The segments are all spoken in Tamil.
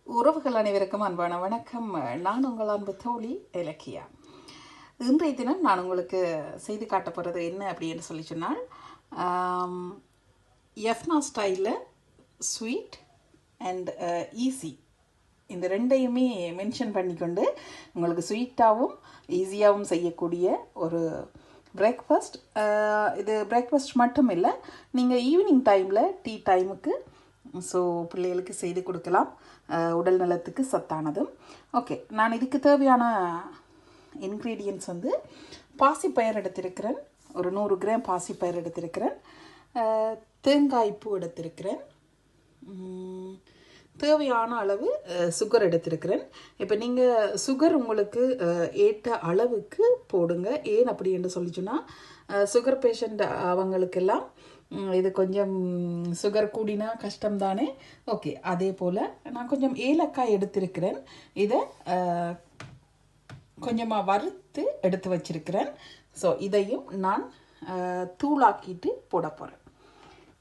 உறவுகள் அனைவருக்கும் அன்பான வணக்கம். நான் உங்கள் அன்பு தோழி இலக்கியா. இன்றைய தினம் நான் உங்களுக்கு செய்து காட்ட போகிறது என்ன அப்படின்னு சொல்லி சொன்னால், ஜஃப்னா ஸ்டைலில் ஸ்வீட் அண்ட் ஈஸி இந்த ரெண்டையுமே மென்ஷன் பண்ணிக்கொண்டு உங்களுக்கு ஸ்வீட்டாகவும் ஈஸியாகவும் செய்யக்கூடிய ஒரு பிரேக்ஃபாஸ்ட். இது பிரேக்ஃபாஸ்ட் மட்டும் இல்லை, நீங்கள் ஈவினிங் டைமில் டீ டைமுக்கு ஸோ பிள்ளைகளுக்கு செய்து கொடுக்கலாம். உடல் நலத்துக்கு சத்தானதும். ஓகே, நான் இதுக்கு தேவையான இன்க்ரீடியன்ட்ஸ் வந்து பாசிப்பயிர் எடுத்திருக்கிறேன். ஒரு 100 கிராம் பாசிப்பயிர் எடுத்திருக்கிறேன். தேங்காய் பூ எடுத்திருக்கிறேன். தேவையான அளவு சுகர் எடுத்திருக்கிறேன். இப்போ நீங்கள் சுகர் உங்களுக்கு ஏற்ற அளவுக்கு போடுங்க. ஏன் அப்படி என்று சொல்லிச்சுன்னா, சுகர் பேஷண்ட் அவங்களுக்கெல்லாம் இது கொஞ்சம் சுகர் கூடினா கஷ்டம்தானே. ஓகே, அதே போல் நான் கொஞ்சம் ஏலக்காய் எடுத்திருக்கிறேன். இதை கொஞ்சமாக வறுத்து எடுத்து வச்சிருக்கிறேன். ஸோ இதையும் நான் தூளாக்கிட்டு போட போகிறேன்.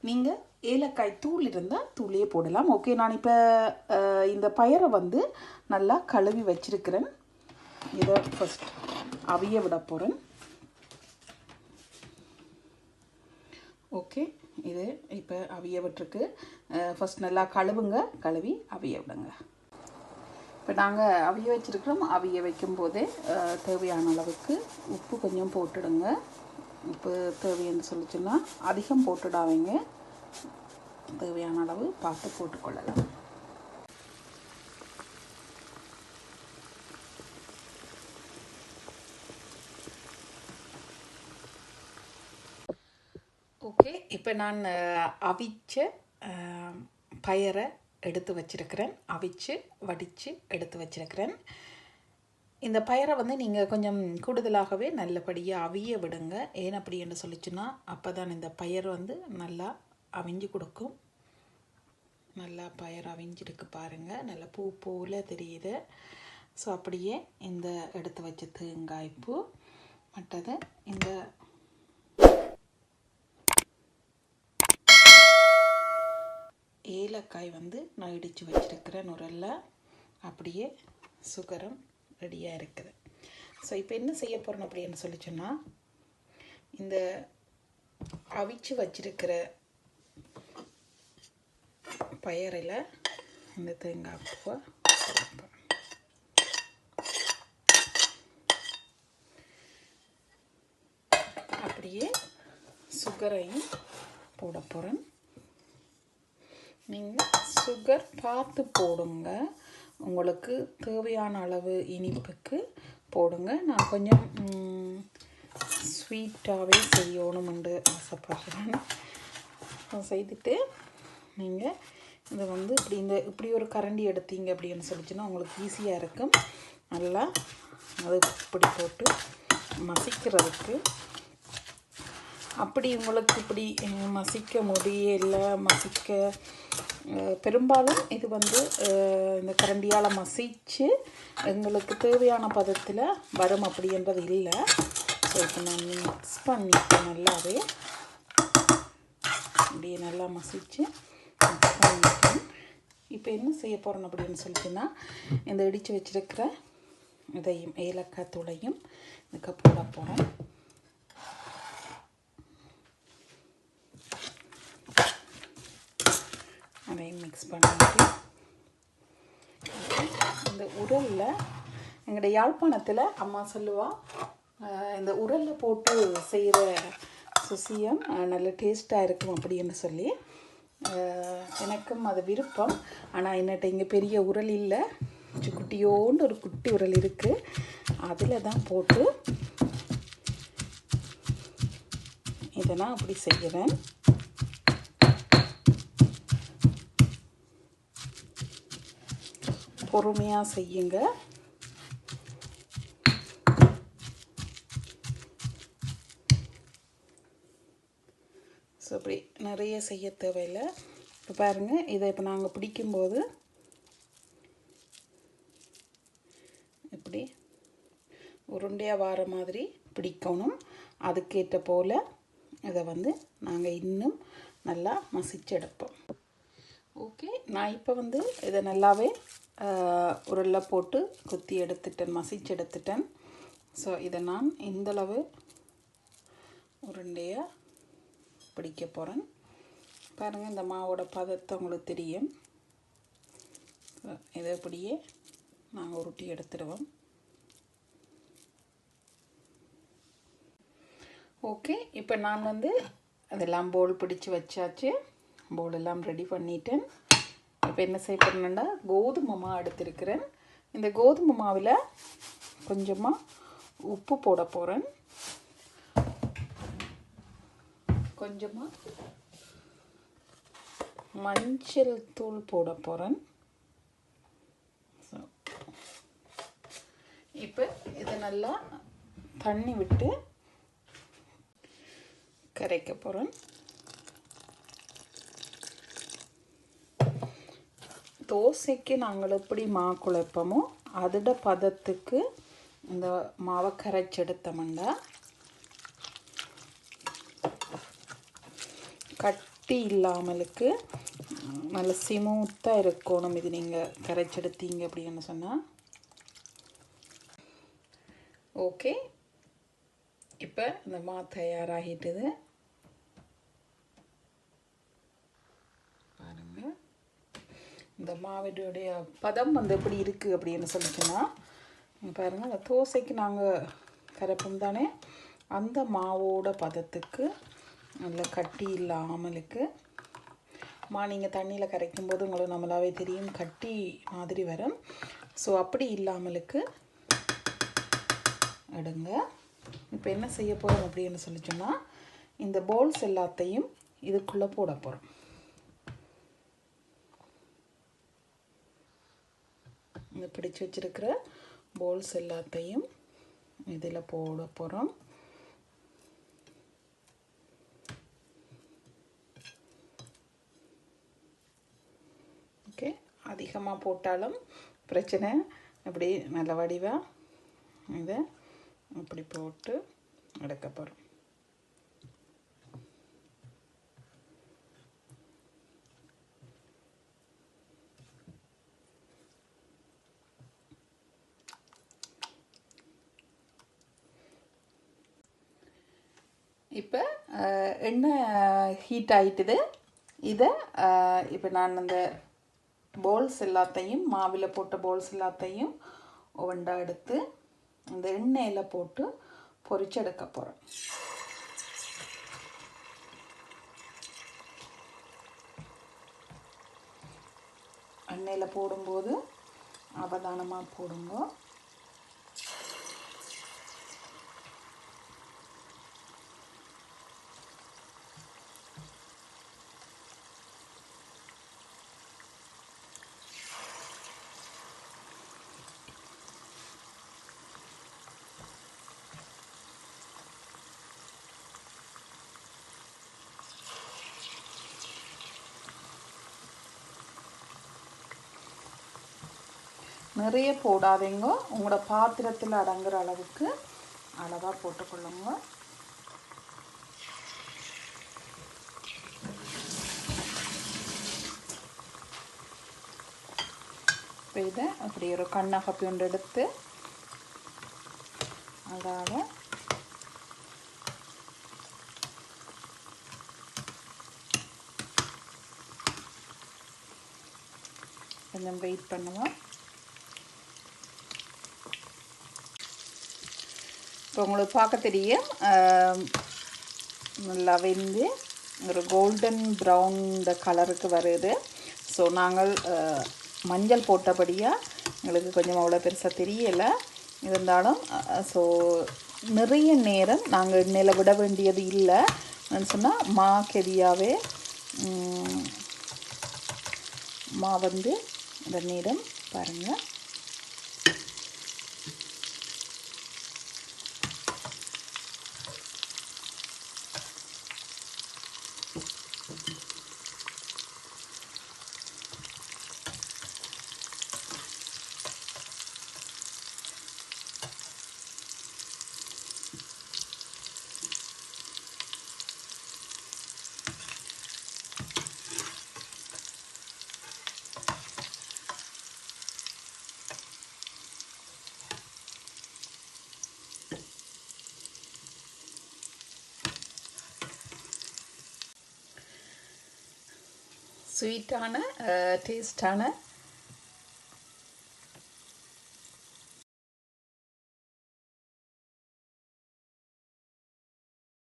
நீங்கள் ஏலக்காய் தூள் இருந்தால் தூளையே போடலாம். ஓகே, நான் இப்போ இந்த பயரை வந்து நல்லா கழுவி வச்சிருக்கிறேன். இதை ஃபஸ்ட் அவிய விட போகிறேன். ஓகே, இது இப்போ அவிய விட்டுருக்கு. ஃபஸ்ட் நல்லா கழுவுங்க, கழுவி அவிய விடுங்க. இப்போ நாங்கள் அவிய வச்சுருக்கிறோம். அவிய வைக்கும்போதே தேவையான அளவுக்கு உப்பு கொஞ்சம் போட்டுடுங்க. உப்பு தேவைன்னு சொல்லிச்சுன்னா அதிகம் போட்டுடாதீங்க, தேவையான அளவு பார்த்து போட்டுக்கொள்ளலாம். ஓகே, இப்போ நான் அவிச்ச பயரை எடுத்து வச்சிருக்கிறேன். அவிச்சு வடித்து எடுத்து வச்சிருக்கிறேன். இந்த பயரை வந்து நீங்கள் கொஞ்சம் கூடுதலாகவே நல்லபடியாக அவிய விடுங்க. ஏன் அப்படி என்று சொல்லிச்சுன்னா, அப்போ தான் இந்த பயர் வந்து நல்லா அவிஞ்சு கொடுக்கும். நல்லா பயர் அவிஞ்சிருக்கு பாருங்கள், நல்லா பூ போல் தெரியுது. ஸோ அப்படியே இந்த எடுத்து வச்ச தேங்காய் பூ, மற்றது இந்த ஏலக்காய் வந்து நான் இடித்து வச்சுருக்கிறேன் உரல்ல. அப்படியே சுகரும் ரெடியாக இருக்குது. ஸோ இப்போ என்ன செய்ய போகிறோம் அப்படின்னு சொல்லி சொன்னால், இந்த அவிச்சு வச்சிருக்கிற பயரில் இந்த தேங்காய் பூவை அப்படியே சுகரையும் போட போகிறேன். நீங்கள் சுகர் பார்த்து போடுங்க, உங்களுக்கு தேவையான அளவு இனிப்புக்கு போடுங்க. நான் கொஞ்சம் ஸ்வீட்டாகவே செய்யணும்னு ஆசைப்படுறேன். செய்துட்டு நீங்கள் இதை வந்து இப்படி ஒரு கரண்டி எடுத்தீங்க அப்படின்னு சொல்லிச்சுன்னா உங்களுக்கு ஈஸியாக இருக்கும். நல்லா அது இப்படி போட்டு மசிக்கிறதுக்கு. அப்படி உங்களுக்கு இப்படி மசிக்க முடியல, பெரும்பாலும் இது வந்து இந்த கரண்டியால் மசித்து எங்களுக்கு தேவையான பதத்தில் வரும் அப்படின்றது இல்லை. ஸோ இப்போ நான் மிக்ஸ் பண்ணிட்டேன் நல்லாவே. அப்படியே நல்லா மசித்து மிக்ஸ் பண்ணிட்டேன். இப்போ என்ன செய்ய போகிறோம் அப்படின்னு சொல்லிட்டுன்னா, இந்த இடித்து வச்சுருக்கிற இதையும் ஏலக்காய் தூளையும் இதுக்கு போட போகிறோம். அதையும் மிக்ஸ் பண்ணிட்டு இந்த உரலில், எங்களுடைய யாழ்ப்பாணத்தில் அம்மா சொல்லுவா, இந்த உரலில் போட்டு செய்கிற சுசியம் நல்ல டேஸ்ட்டாக இருக்கும் அப்படின்னு சொல்லி. எனக்கும் அது விருப்பம். ஆனால் என்னட்ட இங்கே பெரிய உரல் இல்லை, குட்டியோண்டு ஒரு குட்டி உரல் இருக்குது. அதில் தான் போட்டு இதை நான் அப்படி செய்கிறேன். பொறுமையாக செய்யுங்க. ஸோ அப்படி நிறைய செய்ய தேவையில்லை. இப்போ பாருங்கள், இதை இப்போ நாங்கள் பிடிக்கும்போது இப்படி உருண்டையாக வார மாதிரி பிடிக்கணும். அதுக்கேற்ற போல் இதை வந்து நாங்கள் இன்னும் நல்லா மசிச்சு எடுப்போம். ஓகே, நான் இப்போ வந்து இதை நல்லாவே உருளை போட்டு குத்தி எடுத்துட்டேன், மசிச்சு எடுத்துட்டேன். ஸோ இதை நான் இந்தளவு உருண்டையாக பிடிக்க போகிறேன். பாருங்கள், இந்த மாவோட பதத்தை உங்களுக்கு தெரியும். ஸோ இதை இப்படியே நாங்கள் உருட்டி எடுத்துடுவோம். ஓகே, இப்போ நான் வந்து அதெல்லாம் போல் பிடிச்சி வச்சாச்சு. போல் எல்லாம் ரெடி பண்ணிட்டேன். இப்போ என்ன செய்ய போகிறேன்னா, கோதுமை மாவு எடுத்திருக்கிறேன். இந்த கோதுமை மாவில் கொஞ்சமாக உப்பு போட போகிறேன், கொஞ்சமாக மஞ்சள் தூள் போட போகிறேன். இப்போ இதை நல்லா தண்ணி விட்டு கரைக்க போகிறேன். தோசைக்கு நாங்கள் எப்படி மாவு குழப்பமோ அதோட பதத்துக்கு இந்த மாவை கரைச்செடுத்தோம்னா கட்டி இல்லாமலுக்கு நல்ல ஸ்மூத்தாக இருக்கணும். இது நீங்கள் கரைச்செடுத்தீங்க அப்படின்னு சொன்னால். ஓகே, இப்போ இந்த மாவு தயாராகிட்டுது. பாருங்கள், இந்த மாவுடைய பதம் வந்து எப்படி இருக்குது அப்படின்னு சொல்லிச்சுன்னா, பாருங்கள், அந்த தோசைக்கு நாங்கள் கரைப்போம் தானே, அந்த மாவோட பதத்துக்கு நல்ல கட்டி இல்லாமலுக்கு நீங்கள் தண்ணியில் கரைக்கும் போது உங்களுக்கு நம்மளாவே தெரியும் கட்டி மாதிரி வரும். ஸோ அப்படி இல்லாமலுக்கு எடுங்க. இப்போ என்ன செய்ய போகிறோம் அப்படின்னு சொல்லிச்சோன்னா, இந்த போல்ஸ் எல்லாத்தையும் இதுக்குள்ளே போட போகிறோம். இந்த பிடிச்சி வச்சிருக்கிற போல்ஸ் எல்லாத்தையும் இதில் போட போகிறோம். ஓகே, அதிகமாக போட்டாலும் பிரச்சனை. அப்படி நல்ல வடிவாக இதை இப்படி போட்டு எடுக்க போகிறோம். இப்போ எண்ணெய் ஹீட் ஆகிட்டுது. இதை இப்போ நான் அந்த போல்ஸ் எல்லாத்தையும் மாவில் போட்ட போல்ஸ் எல்லாத்தையும் ஒவண்டா எடுத்து இந்த எண்ணெயில் போட்டு பொரிச்செடுக்க போகிறேன். எண்ணெயில் போடும்போது அவதானமாக போடுங்க. நிறைய போடாதீங்க, உங்களோட பாத்திரத்தில் அடங்குற அளவுக்கு அளவாக போட்டுக்கொள்ளுங்க. இப்போ இதை அப்படி ஒரு கண்ணகப்பி ஒன்று எடுத்து அதால் கொஞ்சம் வெயிட் பண்ணுவோம். இப்போ உங்களுக்கு பார்க்க தெரியும் நல்லா வெந்து ஒரு கோல்டன் ப்ரௌன் இந்த கலருக்கு வருது. ஸோ நாங்கள் மஞ்சள் போட்டபடியாக எங்களுக்கு கொஞ்சம் அவ்வளோ பெருசாக தெரியலை. இருந்தாலும் ஸோ நிறைய நேரம் நாங்கள் எண்ணெயில் விட வேண்டியது இல்லை. சொன்னால் மா கெதியாகவே மா வந்து இந்த நேரம் பாருங்கள். ஸ்வீட்டான டேஸ்டான